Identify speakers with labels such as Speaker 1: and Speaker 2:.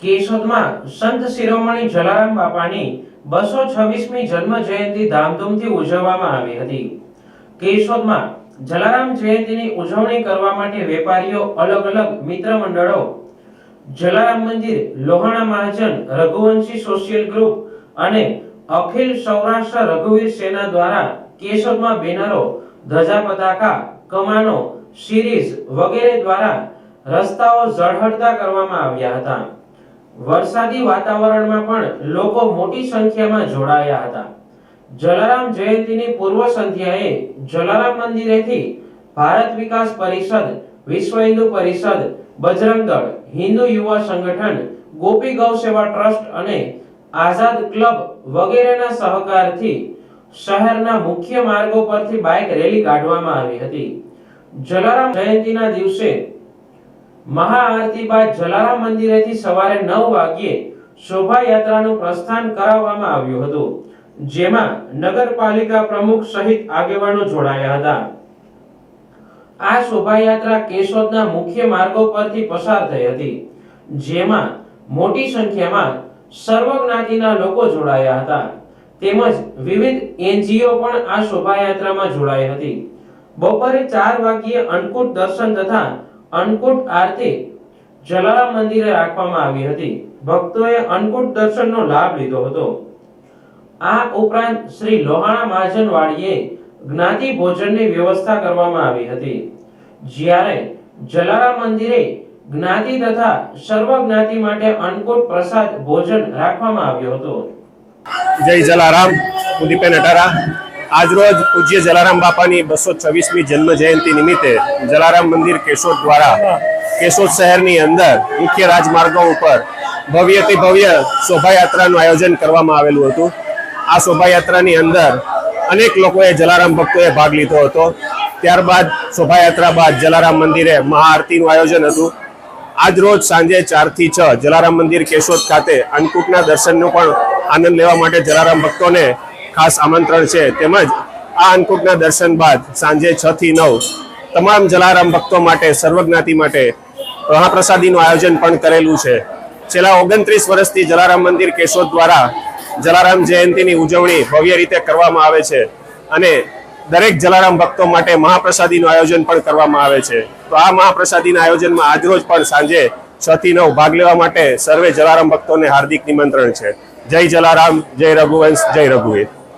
Speaker 1: કેશોદમાં સંત શિરોમણી જલારામ બાપાની 226મી જન્મ જયંતિ ધામધૂમથી ઉજવવામાં આવી હતી। કેશોદમાં જલારામ જયંતિની ઉજવણી કરવા માટે વેપારીઓ, અલગ અલગ મિત્ર મંડળો, જલારામ મંદિર, લોહાણા મહાજન, રઘુવંશી સોશિયલ ગ્રુપ અને અખિલ સૌરાષ્ટ્ર રઘુવીર સેના દ્વારા કેશોદમાં બેનરો, ધજા પતાકા, કમાનો, સિરીઝ વગેરે દ્વારા રસ્તાઓ ઝળહળતા કરવામાં આવ્યા હતા। વરસાદી વાતાવરણમાં પણ લોકો મોટી સંખ્યામાં જોડાયા હતા। જલારામ જયંતિની પૂર્વ સંધ્યાએ જલારામ મંદિરેથી ભારત વિકાસ પરિષદ, વિશ્વ હિન્દુ પરિષદ, બજરંગ દળ, હિન્દુ યુવા સંગઠન, ગોપી ગૌ સેવા ટ્રસ્ટ અને આઝાદ ક્લબ વગેરેના સહકારથી શહેરના મુખ્ય માર્ગો પરથી બાઇક રેલી કાઢવામાં આવી હતી। જલારામ જયંતિના દિવસે મહાઆરતી બાદ જલારામ મંદિરેથી સવારે 9 વાગ્યે શોભાયાત્રાનું પ્રસ્થાન કરાવવામાં આવ્યું હતું, જેમાં નગરપાલિકા પ્રમુખ સહિત આગેવાનો જોડાયા હતા। આ શોભાયાત્રા કેશોદના મુખ્ય માર્ગો પરથી પસાર થઈ હતી, જેમાં મોટી સંખ્યામાં સર્વ જ્ઞાતિના લોકો જોડાયા હતા, તેમજ વિવિધ એનજીઓ પણ આ શોભાયાત્રામાં જોડાઈ હતી। બપોરે 4 વાગ્યે અન્નકૂટ દર્શન તથા અન્નકૂટ આરતી જલારામ મંદિરે રાખવામાં આવી હતી। ભક્તોએ અન્નકૂટ દર્શનનો લાભ લીધો હતો। આ ઉપરાંત શ્રી લોહાણા મહાજન વાડીએ જ્ઞાતિ ભોજનની વ્યવસ્થા કરવામાં આવી હતી, જ્યારે જલારામ મંદિરે જ્ઞાતિ તથા સર્વ જ્ઞાતિ માટે અન્નકૂટ પ્રસાદ ભોજન રાખવામાં આવ્યો હતો।
Speaker 2: જય જલારામ। હું દીપેન અટારા। આજરોજ પૂજ્ય જલારામ બાપાની 226મી જન્મ જયંતિ નિમિત્તે જલારામ મંદિર કેશોદ દ્વારા કેશોદ શહેરની અંદર મુખ્ય રાજમાર્ગો ઉપર ભવ્યથી ભવ્ય શોભાયાત્રાનું આયોજન કરવામાં આવેલું હતું। આ શોભાયાત્રાની અંદર અનેક લોકોએ જલારામ ભક્તોએ ભાગ લીધો હતો। ત્યારબાદ શોભાયાત્રા બાદ જલારામ મંદિરે મહાઆરતીનું આયોજન હતું। આજ રોજ સાંજે 4 થી 6 જલારામ મંદિર કેશોદ ખાતે અન્નકૂટના દર્શનનો પણ આનંદ લેવા માટે જલારામ ભક્તોને ખાસ આમંત્રણ છે। તેમજ આ અન્નકૂટના દર્શન બાદ સાંજે 6 થી 9 તમામ જલારામ ભક્તો માટે, સર્વજ્ઞાતિ માટે મહાપ્રસાદીનું આયોજન પણ કરેલું છે। છેલ્લા 29 વર્ષથી જલારામ મંદિર કેશોદ દ્વારા જલારામ જયંતિની ઉજવણી ભવ્ય રીતે કરવામાં આવે છે અને દરેક જલારામ ભક્તો માટે મહાપ્રસાદીનું આયોજન પણ કરવામાં આવે છે। તો આ મહાપ્રસાદીના આયોજનમાં આજરોજ પણ સાંજે 6 થી 9 ભાગ લેવા માટે સર્વે જલારામ ભક્તોને હાર્દિક નિમંત્રણ છે। જય જલારામ, જય રઘુવંશ, જય રઘુવીર।